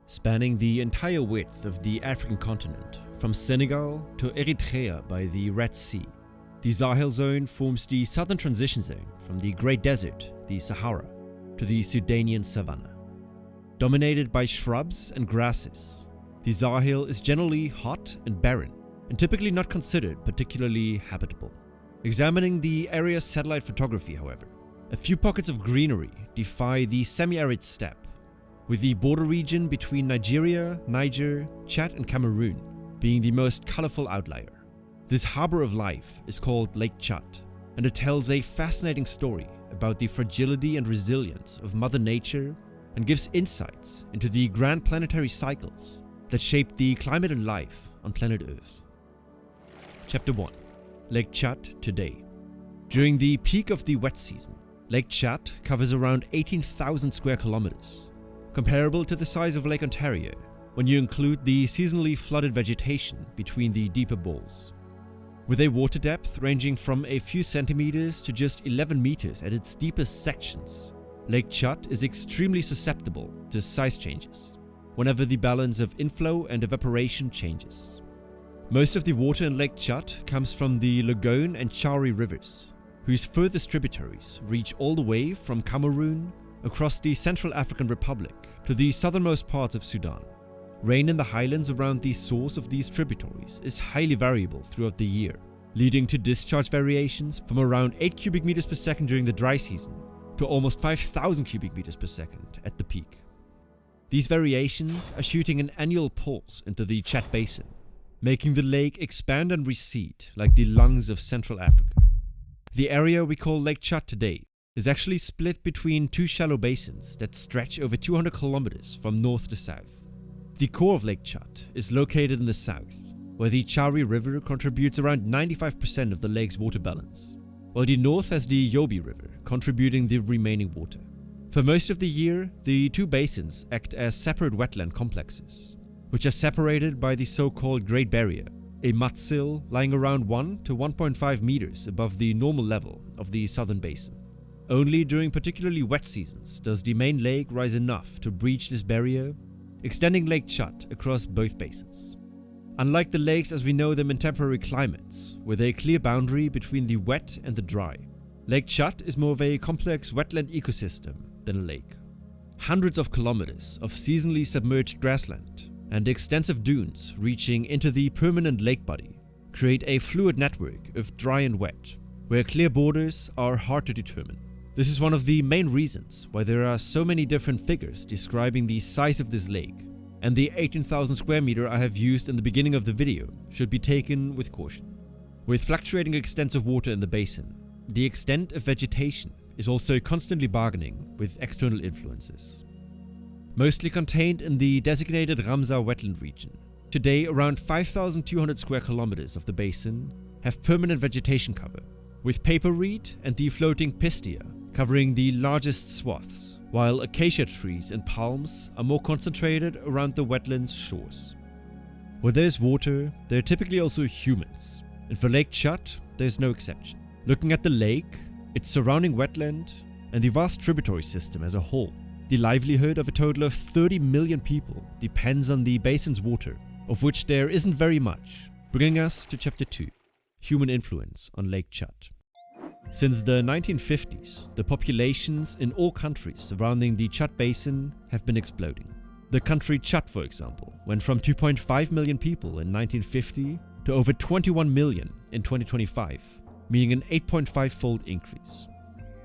spanning the entire width of the African continent, from Senegal to Eritrea by the Red Sea. The Sahel zone forms the southern transition zone from the Great Desert, the Sahara, to the Sudanian savanna. Dominated by shrubs and grasses, the Sahel is generally hot and barren, and typically not considered particularly habitable. Examining the area's satellite photography, however, a few pockets of greenery defy the semi-arid steppe, with the border region between Nigeria, Niger, Chad and Cameroon being the most colorful outlier. This harbor of life is called Lake Chad, and it tells a fascinating story about the fragility and resilience of Mother Nature and gives insights into the grand planetary cycles that shape the climate and life on planet Earth. Chapter 1. Lake Chad today. During the peak of the wet season, Lake Chad covers around 18,000 square kilometers, comparable to the size of Lake Ontario when you include the seasonally flooded vegetation between the deeper bowls. With a water depth ranging from a few centimeters to just 11 meters at its deepest sections, Lake Chad is extremely susceptible to size changes whenever the balance of inflow and evaporation changes. Most of the water in Lake Chad comes from the Lagone and Chari rivers, whose furthest tributaries reach all the way from Cameroon across the Central African Republic to the southernmost parts of Sudan. Rain in the highlands around the source of these tributaries is highly variable throughout the year, leading to discharge variations from around 8 cubic meters per second during the dry season to almost 5,000 cubic meters per second at the peak. These variations are shooting an annual pulse into the Chad Basin, making the lake expand and recede like the lungs of Central Africa. The area we call Lake Chad today is actually split between two shallow basins that stretch over 200 kilometers from north to south. The core of Lake Chad is located in the south, where the Chari River contributes around 95% of the lake's water balance, while the north has the Yobe River contributing the remaining water. For most of the year, the two basins act as separate wetland complexes, which are separated by the so-called Great Barrier, a mud sill lying around 1 to 1.5 meters above the normal level of the southern basin. Only during particularly wet seasons does the main lake rise enough to breach this barrier, extending Lake Chad across both basins. Unlike the lakes as we know them in temperate climates, with a clear boundary between the wet and the dry, Lake Chad is more of a complex wetland ecosystem than a lake. Hundreds of kilometers of seasonally submerged grassland and extensive dunes reaching into the permanent lake body create a fluid network of dry and wet, where clear borders are hard to determine. This is one of the main reasons why there are so many different figures describing the size of this lake, and the 18,000 square meter I have used in the beginning of the video should be taken with caution. With fluctuating extents of water in the basin, the extent of vegetation is also constantly bargaining with external influences. Mostly contained in the designated Ramsar wetland region, today around 5,200 square kilometers of the basin have permanent vegetation cover, with paper reed and the floating pistia covering the largest swaths, while acacia trees and palms are more concentrated around the wetland's shores. Where there's water, there are typically also humans, and for Lake Chad, there's no exception. Looking at the lake, its surrounding wetland, and the vast tributary system as a whole, the livelihood of a total of 30 million people depends on the basin's water, of which there isn't very much, bringing us to Chapter 2, Human Influence on Lake Chad. Since the 1950s, the populations in all countries surrounding the Chad Basin have been exploding. The country Chad, for example, went from 2.5 million people in 1950 to over 21 million in 2025, meaning an 8.5-fold increase.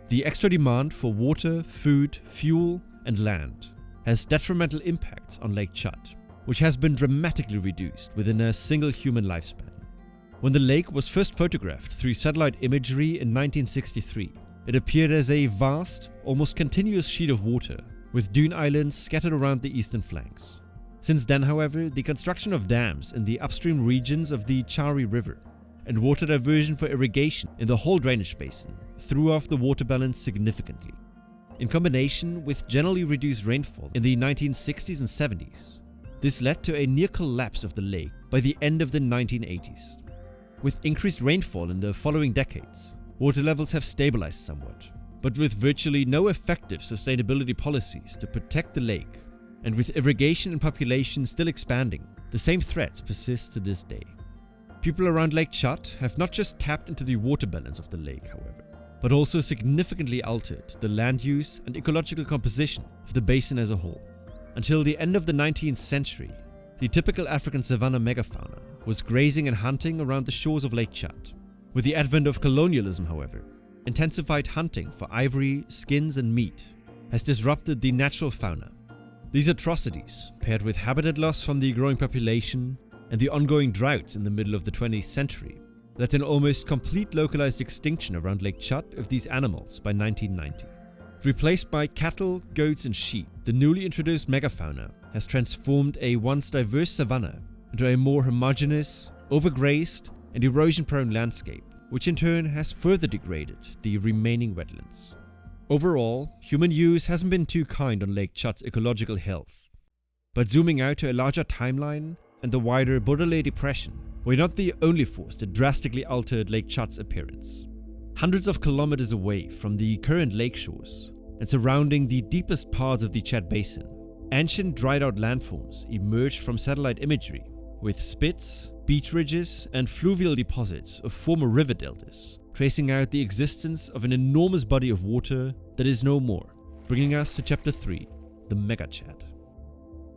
The extra demand for water, food, fuel, and land has detrimental impacts on Lake Chad, which has been dramatically reduced within a single human lifespan. When the lake was first photographed through satellite imagery in 1963, it appeared as a vast, almost continuous sheet of water, with dune islands scattered around the eastern flanks. Since then, however, the construction of dams in the upstream regions of the Chari River and water diversion for irrigation in the whole drainage basin threw off the water balance significantly. In combination with generally reduced rainfall in the 1960s and 70s, this led to a near collapse of the lake by the end of the 1980s. With increased rainfall in the following decades, water levels have stabilized somewhat, but with virtually no effective sustainability policies to protect the lake, and with irrigation and population still expanding, the same threats persist to this day. People around Lake Chad have not just tapped into the water balance of the lake, however, but also significantly altered the land use and ecological composition of the basin as a whole. Until the end of the 19th century, the typical African savanna megafauna was grazing and hunting around the shores of Lake Chad. With the advent of colonialism, however, intensified hunting for ivory, skins and meat has disrupted the natural fauna. These atrocities, paired with habitat loss from the growing population and the ongoing droughts in the middle of the 20th century, led to an almost complete localized extinction around Lake Chad of these animals by 1990. Replaced by cattle, goats and sheep, the newly introduced megafauna has transformed a once diverse savanna into a more homogeneous, overgrazed and erosion-prone landscape, which in turn has further degraded the remaining wetlands. Overall, human use hasn't been too kind on Lake Chad's ecological health. But zooming out to a larger timeline and the wider Bordelais Depression, we're not the only force that drastically altered Lake Chad's appearance. Hundreds of kilometers away from the current lake shores and surrounding the deepest parts of the Chad Basin, ancient dried-out landforms emerged from satellite imagery with spits, beach ridges and fluvial deposits of former river deltas, tracing out the existence of an enormous body of water that is no more, bringing us to Chapter 3, the Megachad.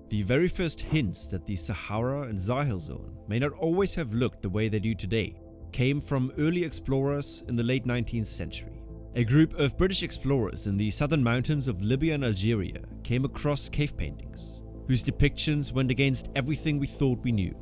The very first hints that the Sahara and Sahel zone may not always have looked the way they do today came from early explorers in the late 19th century. A group of British explorers in the southern mountains of Libya and Algeria came across cave paintings, whose depictions went against everything we thought we knew.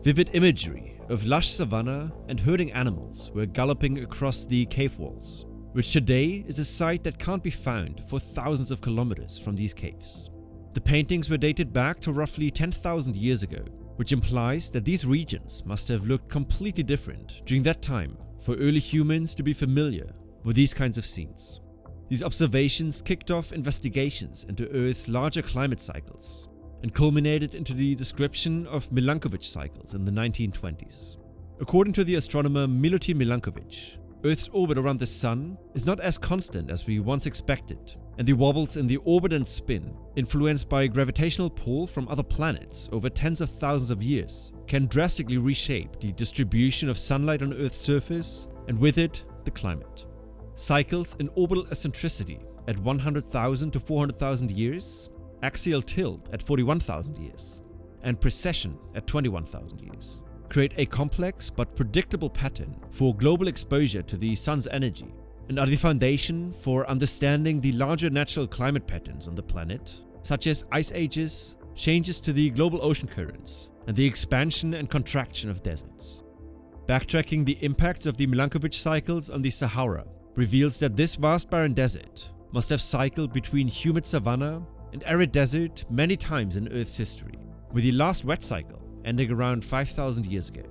Vivid imagery of lush savanna and herding animals were galloping across the cave walls, which today is a sight that can't be found for thousands of kilometers from these caves. The paintings were dated back to roughly 10,000 years ago, which implies that these regions must have looked completely different during that time for early humans to be familiar with these kinds of scenes. These observations kicked off investigations into Earth's larger climate cycles and culminated into the description of Milankovitch cycles in the 1920s. According to the astronomer Milutin Milankovitch, Earth's orbit around the Sun is not as constant as we once expected, and the wobbles in the orbit and spin, influenced by gravitational pull from other planets over tens of thousands of years, can drastically reshape the distribution of sunlight on Earth's surface and with it, the climate. Cycles in orbital eccentricity at 100,000 to 400,000 years, axial tilt at 41,000 years, and precession at 21,000 years create a complex but predictable pattern for global exposure to the Sun's energy and are the foundation for understanding the larger natural climate patterns on the planet, such as ice ages, changes to the global ocean currents, and the expansion and contraction of deserts. Backtracking the impacts of the Milankovitch cycles on the Sahara reveals that this vast barren desert must have cycled between humid savanna and arid desert many times in Earth's history, with the last wet cycle ending around 5,000 years ago.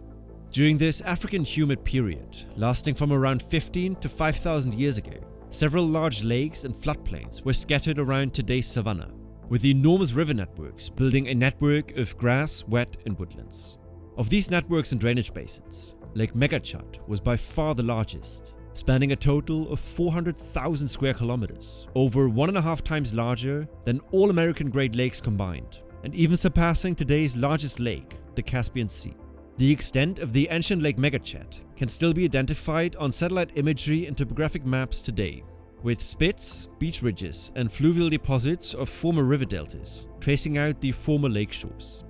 During this African humid period, lasting from around 15 to 5,000 years ago, several large lakes and floodplains were scattered around today's savanna, with enormous river networks building a network of grass, wet and woodlands. Of these networks and drainage basins, Lake Megachad was by far the largest, spanning a total of 400,000 square kilometers, over 1.5 times larger than all American Great Lakes combined, and even surpassing today's largest lake, the Caspian Sea. The extent of the ancient Lake Megachad can still be identified on satellite imagery and topographic maps today, with spits, beach ridges and fluvial deposits of former river deltas tracing out the former lake shores.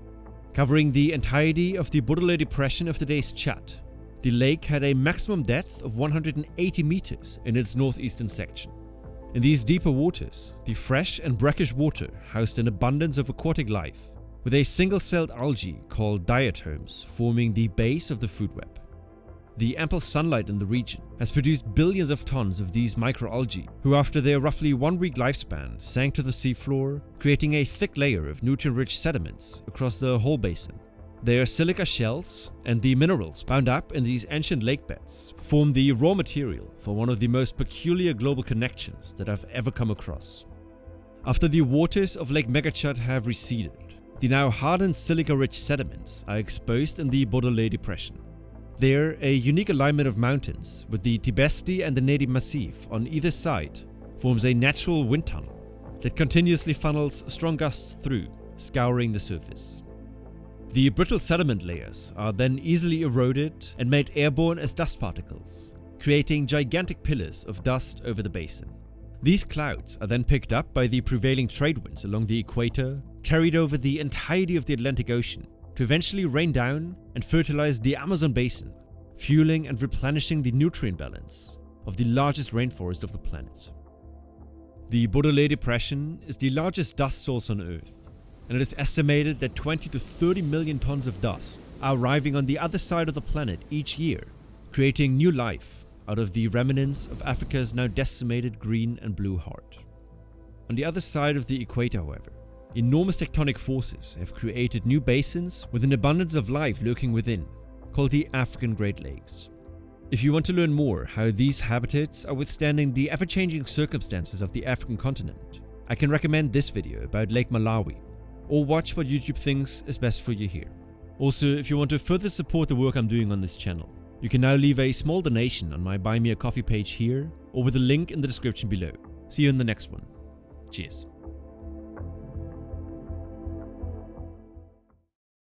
Covering the entirety of the Bordelais Depression of today's Chad, the lake had a maximum depth of 180 meters in its northeastern section. In these deeper waters, the fresh and brackish water housed an abundance of aquatic life, with a single-celled algae called diatoms forming the base of the food web. The ample sunlight in the region has produced billions of tons of these microalgae, who after their roughly 1-week lifespan sank to the seafloor, creating a thick layer of nutrient-rich sediments across the whole basin. Their silica shells and the minerals bound up in these ancient lake beds form the raw material for one of the most peculiar global connections that I've ever come across. After the waters of Lake Megachad have receded, the now hardened silica-rich sediments are exposed in the Bordelais Depression. There, a unique alignment of mountains with the Tibesti and the Native Massif on either side forms a natural wind tunnel that continuously funnels strong gusts through, scouring the surface. The brittle sediment layers are then easily eroded and made airborne as dust particles, creating gigantic pillars of dust over the basin. These clouds are then picked up by the prevailing trade winds along the equator, carried over the entirety of the Atlantic Ocean, to eventually rain down and fertilize the Amazon basin, fueling and replenishing the nutrient balance of the largest rainforest of the planet. The Baudelaire Depression is the largest dust source on Earth, and it is estimated that 20 to 30 million tons of dust are arriving on the other side of the planet each year, creating new life out of the remnants of Africa's now decimated green and blue heart. On the other side of the equator, however, enormous tectonic forces have created new basins with an abundance of life lurking within, called the African Great Lakes. If you want to learn more how these habitats are withstanding the ever-changing circumstances of the African continent, I can recommend this video about Lake Malawi, or watch what YouTube thinks is best for you here. Also, if you want to further support the work I'm doing on this channel, you can now leave a small donation on my Buy Me a Coffee page here, or with a link in the description below. See you in the next one. Cheers.